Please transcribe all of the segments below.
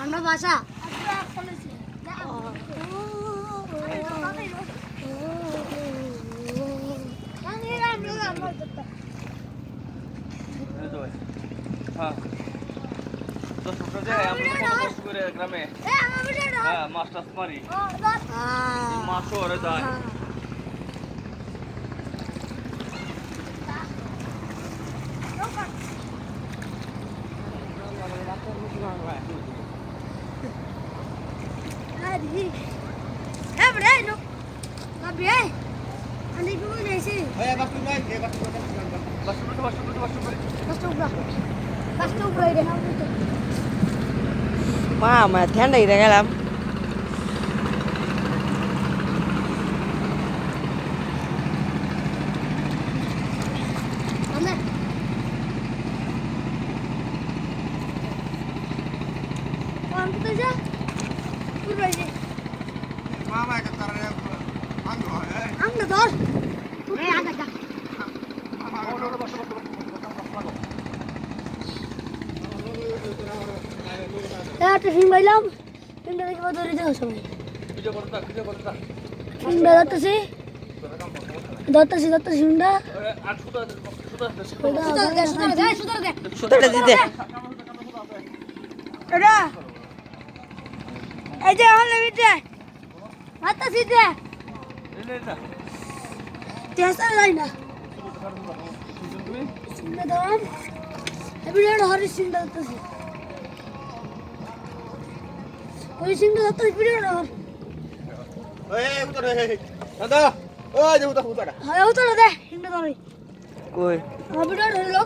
আমরা বাসা গ্রামে মাছ টাছ মারি মাছও ওরে যায় মা ঠান্ডা হয়ে গেলাম ফিল্ম পাইলাম ফিল্মটা দেখে ধরে যাও সবাই ফিল্মটা ধরতেছি ফিল্মটা সুতোটা দিতে এই যে হলে বিটে মারতেছি দে তেসা যাই না সিংহা দাম এবিডেন্ট হরি সিংহা ধরতেছি ওই সিংহা ধরতেছি ভিডিও হর উতরে দাদা ওই যে উতরে হ্যাঁ উতরে দে সিংহা ধরে কই ভিডিও ধরলো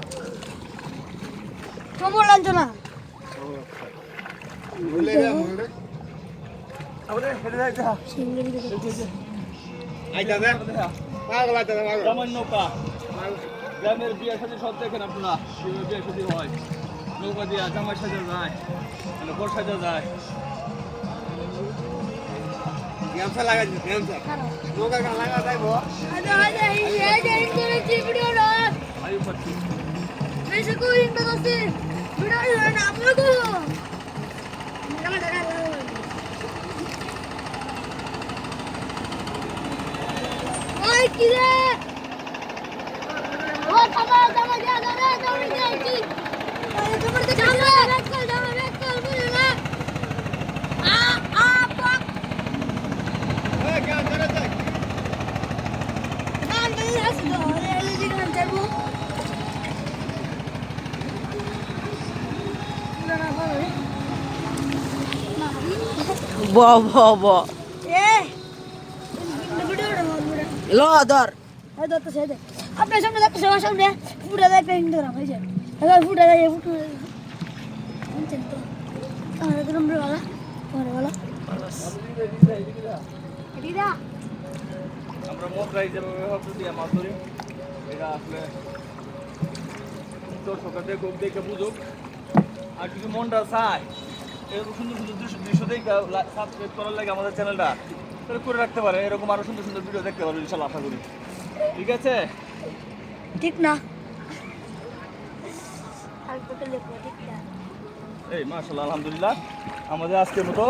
খবর লাঞ্চ না বলে দে বলে আরে হেলে যা সিংহা দিকে আই দাদা পাগল আছে পাগল রামান নৌকা গ্রামের বিয়ে শাদী সব দেখেন আপনারা বিয়ে শাদী হয় নৌকা দিয়ে জামাই সাজা যায় মানে বর সাজা যায় গ্যামসা লাগা গ্যামসা নৌকা কা লাগা যায় গো আরে এই যে ইন্টারেস্ট ভিডিও না আয়ু পাচ্ছি ऐसे कोई इंटरेस्ट ভিডিও না আমরা কো ওই কি রে ও থামা যা দৌড়ে যাচ্ছি তোমার তো জানা ব্যাক কল বুঝলে না পাক এই কেন করে যাই গান গাই আসি তো এলজি গান চাইবো ব ব ব এ ভিডিও না ল ধর হয়তো তো সেদে আপনার সামনে দেখতে সবার সামনে ফুটা দেখতে ইন্দোরা ভাই যায় এবার ফুটা যায় ফুটা আনছেন তো আর তো নম্বর वाला পরে वाला দিদা আমরা মোটরাই যেভাবে ভাবতে দিয়ে মাছ ধরি এটা আসলে তোর সকালে খুব দেখে বুঝুক আর কিছু মনটা চায় এরকম সুন্দর সুন্দর দৃশ্য দেখে সাবস্ক্রাইব করার লাগে আমাদের চ্যানেলটা তাহলে করে রাখতে পারে এরকম আরো সুন্দর সুন্দর ভিডিও দেখতে পারবে ইনশাল্লাহ আশা করি ঠিক আছে ঠিক না আর কত লেখো ঠিক না এই মাশাআল্লাহ আলহামদুলিল্লাহ আমাদের আজকের মতো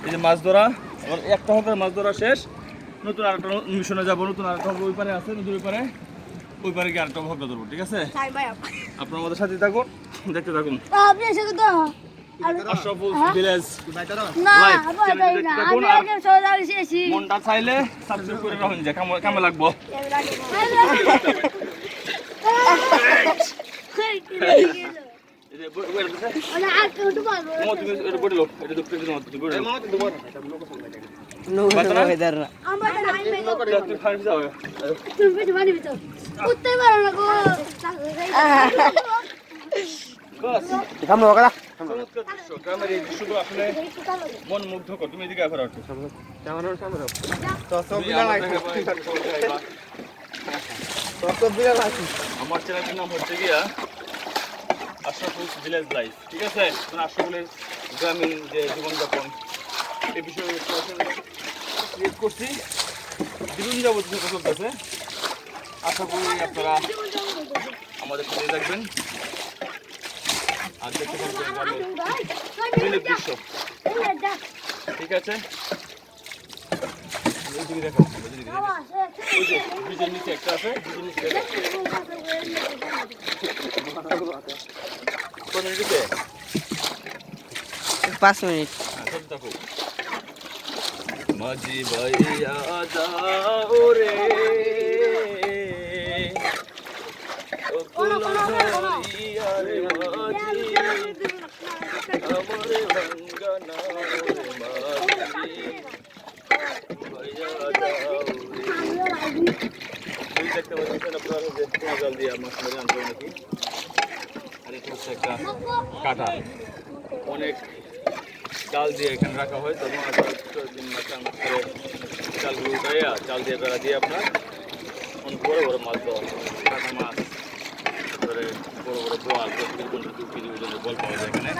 এই যে মাছ ধরা আবার একটা হকের মাছ ধরা শেষ নতুন আরেকটা মিশনে যাবো নতুন আরেকটা হক ওই পারে আছে নদীর ওই পারে গিয়ে আরেকটা হক ধরবো ঠিক আছে তাই ভাই আপনার আমাদের সাথে থাকুন দেখতে থাকুন আপনি এসে তো আশরাফুল ভিলেজ না লাইভ আপনি তাই না আমি একদম সোজা এসেছি মনটা চাইলে সাবস্ক্রাইব করে রাখুন যে কামে লাগবো এই যে বইয়ের কাছে ওলা আর কেউ তো পারবো তুমি এটা বড় লোক এটা দুটো দিন মত বড় লোক নৌকা ধর না আমরা তো নাই মে তুই খাই যাও তুমি বেশি পানি ভিতর উঠতে পারো না গো বাস কাম নৌকা চমৎকার দৃশ্য গ্রামের এই দৃশ্যগুলো আসলে মন মুগ্ধকর তুমি এদিকে আবার আসো আমার চ্যানেলটির নাম হচ্ছে গিয়া আশরাফুল ভিলেজ লাইফ ঠিক আছে মানে আশরাফুলের গ্রামীণ যে জীবনযাপন এই বিষয়ে ক্রিয়েট করছি দিন যাবত চলতেছে আশা করি আপনারা আমাদের সাথে থাকবেন আর দেখতে থাকবেন বিভিন্ন দৃশ্য। ঠিক আছে, ওইদিকে দেখো, ওইদিকে দেখো। ওই যে ব্রিজের নিচে একটা আছে, ব্রিজের নিচে দেখো। কত মিনিট হচ্ছে? 5 মিনিট। হ্যাঁ, চলতে থাকো। মাঝি ভাইয়া যাও রে ও কুলহরিয়া রে মাঝি আমারে ভাঙ্গা নাও রে মাঝি ভাইয়া যাও রে। এই দেখতে পাচ্ছেন আপনারা যে কোন জল দিয়ে মাছ ধরে আনতে নাকি। আর এটা হচ্ছে একটা কাঁটা, অনেক জাল দিয়ে এখানে রাখা হয়। তখন জালগুলো উঠাইয়া জাল দিয়ে বেড়া দিয়ে আপনার অনেক বড় বড় মাছ দেওয়া হয়। কাঁটা মাছ, তারপরে বড় বড় বোয়াল, 10 কেজি 20 কেজি ওজনের বল পাওয়া যায় এখানে।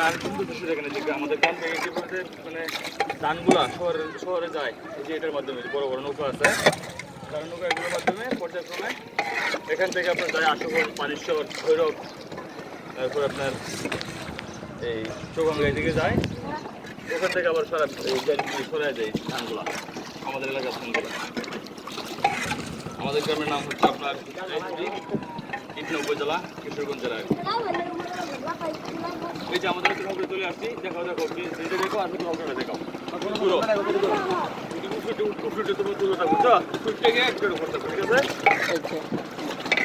আর সুন্দর দৃশ্য এখানে যে আমাদের গ্রাম থেকে যেভাবে মানে ধানগুলা শহরে যায়, এই যে এটার মাধ্যমে বড় বড় নৌকা আছে, কারণ নৌকা এগুলোর মাধ্যমে পর্যায়ক্রমে এখান থেকে আপনার যায় আশুগঞ্জ, পানিশ্বর, ভৈরব, তারপর আপনার এই চৌগাঙ্গা এদিকে যায়। ওখান থেকে আবার সরা যায় ধানগুলা আমাদের এলাকার ধানগুলা। আমাদের গ্রামের নাম হচ্ছে আপনার ইটনা উপজেলা, কিশোরগঞ্জ জেলায়। এই যে আমাদের একটু খবরে চলে আসছি, দেখাও দেখো ব্রিজে দেখো আর একটু খবরটা দেখাও পুরো উফরুটে তোমার তুলোটা বুঝছো, উফরুটে গিয়ে একটু করতে হবে।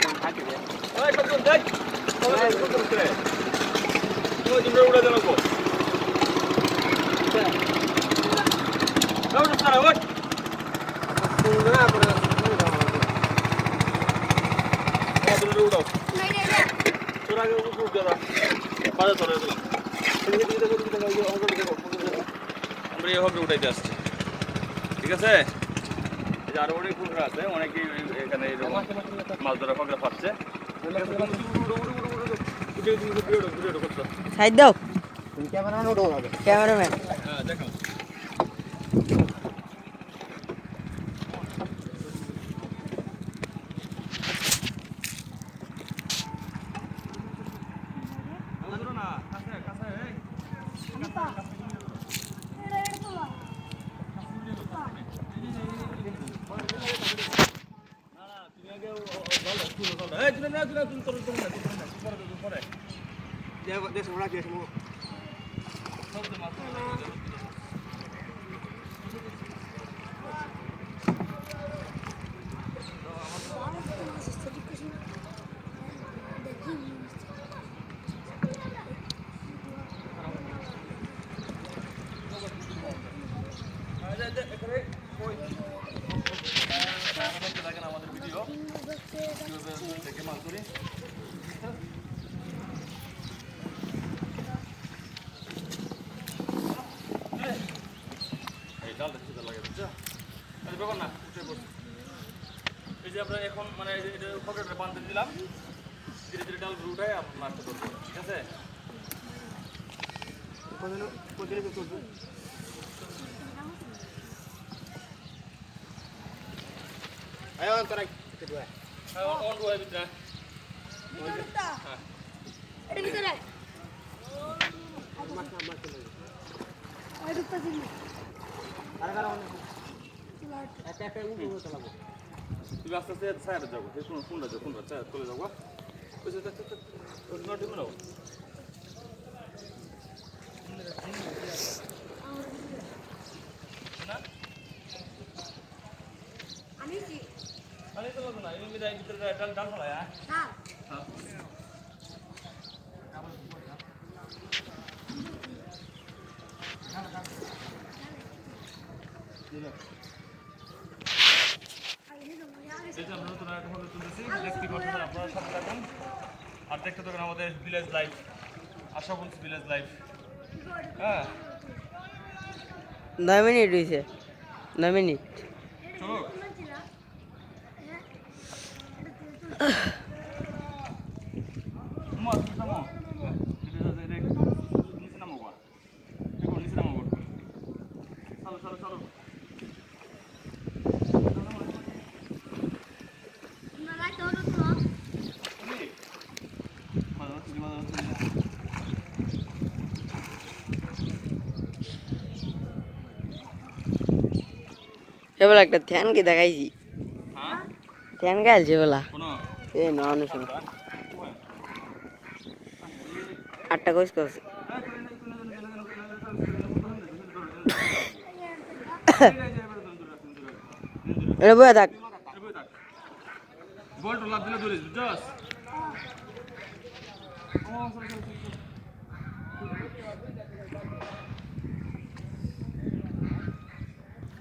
ঠিক আছে, তোমরা উড়ে জানাবো উঠাও তোর আগে উঠ দাদা বাজার চলে দিলাম। আমরা এইভাবে উঠাইতে আসছি। ঠিক আছে, এই যে আরো অনেক পুকুর আছে, অনেকেই এখানে মাছ ধরা ফাঁকড়া পাচ্ছে। সাইড দাও। তুমি ক্যামেরাম্যান ওঠো আগে। ক্যামেরাম্যান। হ্যাঁ দেখো। আমাদের ভিডিও থেকে মাছ ধরি। এই ডালটা খেতে লাগে বুঝছো, ব্যাপার না উঠে পড়ছে। এই যে আমরা এখন মানে এটা পকেটে বাঁধতে দিলাম, ধীরে ধীরে ডাল উঠায় মাছটা ধরবো। ঠিক আছে, তুমি আস্তে আস্তে সাইডে যাবো, কোনটা চলে যাবো। ডাল ফেলায় আর দেখতে থাকুন আমাদের ভিলেজ লাইফ, আশাগঞ্জ ভিলেজ লাইফ। হ্যাঁ 9 মিনিট হয়েছে, 9 মিনিট। চলো সেবেলা একটা ধ্যান কি দেখাইছি হ্যাঁ ধ্যান গাইছে বেলা কোনো এ না অনুসরণ 8টা কইস করছে এটা বয়ে থাক বলটা লাভ দিলে ধরিস বুঝছস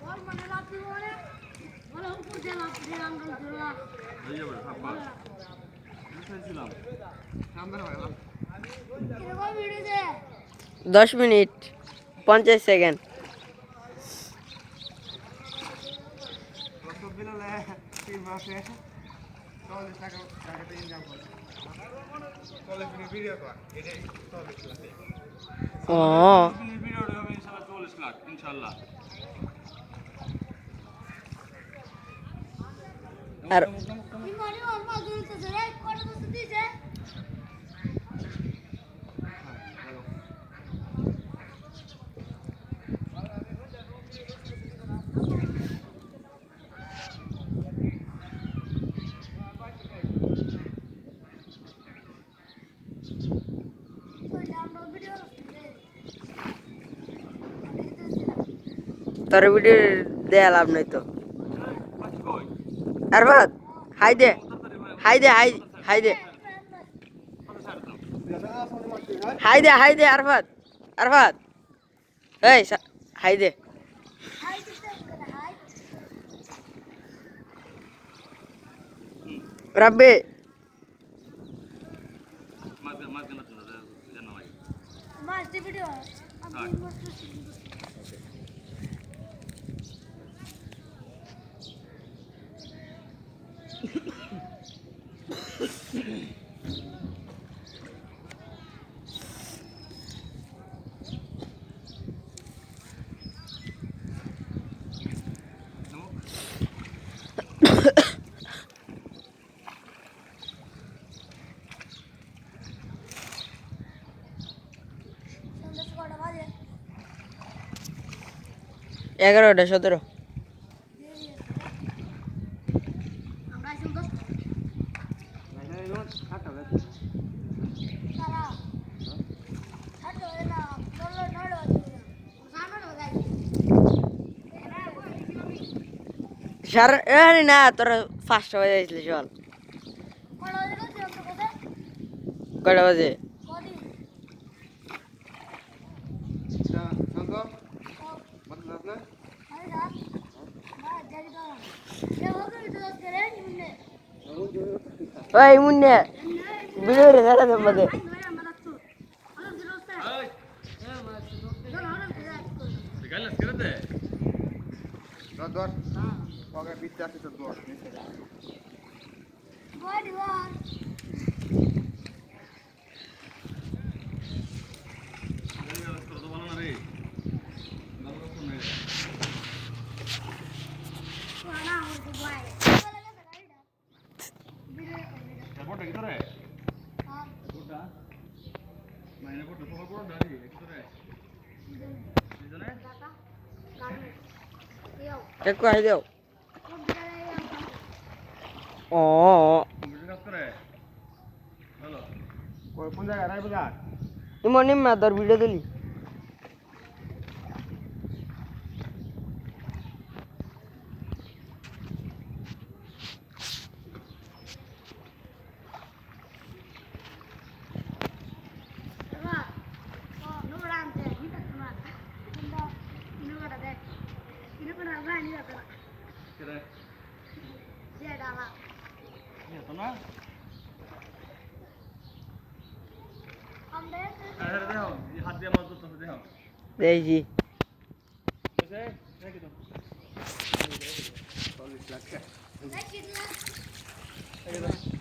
বল মানে রাখি বলে বলে উপর দিয়ে লাভ দিয়ে আঙ্গুল ধরা এই যাবে সাব্বাস বুঝছিলাম কিরকম ভিডিও দে 10 মিনিট 50 সেকেন্ড ও ভিডিওটা হবে ইনশাআল্লাহ 40 লাখ ইনশাআল্লাহ আর কি মানে ওর মা ধরতেছে রে কত বছর দিছে তোর ভিডিও দেয়া লাভ নাই তো আরফাত হাই দে হাই দে হাই হাই দে হাই দে হাই দে আরফাত আরফাত এই হাই দে হাই দিতে হাই রাব্বে মাস ভিডিও আমি মস্ত সন্ধ্যা কটা বাজে 11টা 17 আমরা আসুন তো সারা ছাড়ো না চলো নড়ো জানো না গাই সারা আরে না তোর 5টা বাজে আইছিস চল কটা বাজে গেছে অত কথা কয়টা বাজে কদি আরে না না জানি তো এ ওকে তো করে নিনে ওই মুন্নে ভিডিও রে সারা দে বাজে আই ধরে আমরা তো আলো দিরস্তা এ মাছ তো ধর হরম করে গাইলাস করে দে বডি ওয়ান না হতে বাই তারপরটা কি তোরে আর কোটা মাইনে কোটা সবার বড় দাঁড়ি কি তোরে দুজনে টাকা গাড়ি ইয়ো এক হাই দাও ও কম্পিউটার কাজ করে হ্যালো কোন জায়গায় রায় বাজার ইমন নিম্মা তোর ভিডিও দিলি বাবা ও নোরা আনতে হিটা তোমার কিন্তু নোরা দেখ ইনো কোন আগানি দাও কেরে যে ডালা তো না আমরা আরে দেখো হাত দিয়ে মাছ ধরতে দেখো দেখি বুঝছে দেখি তো 40 লাখ দেখি দেখি তো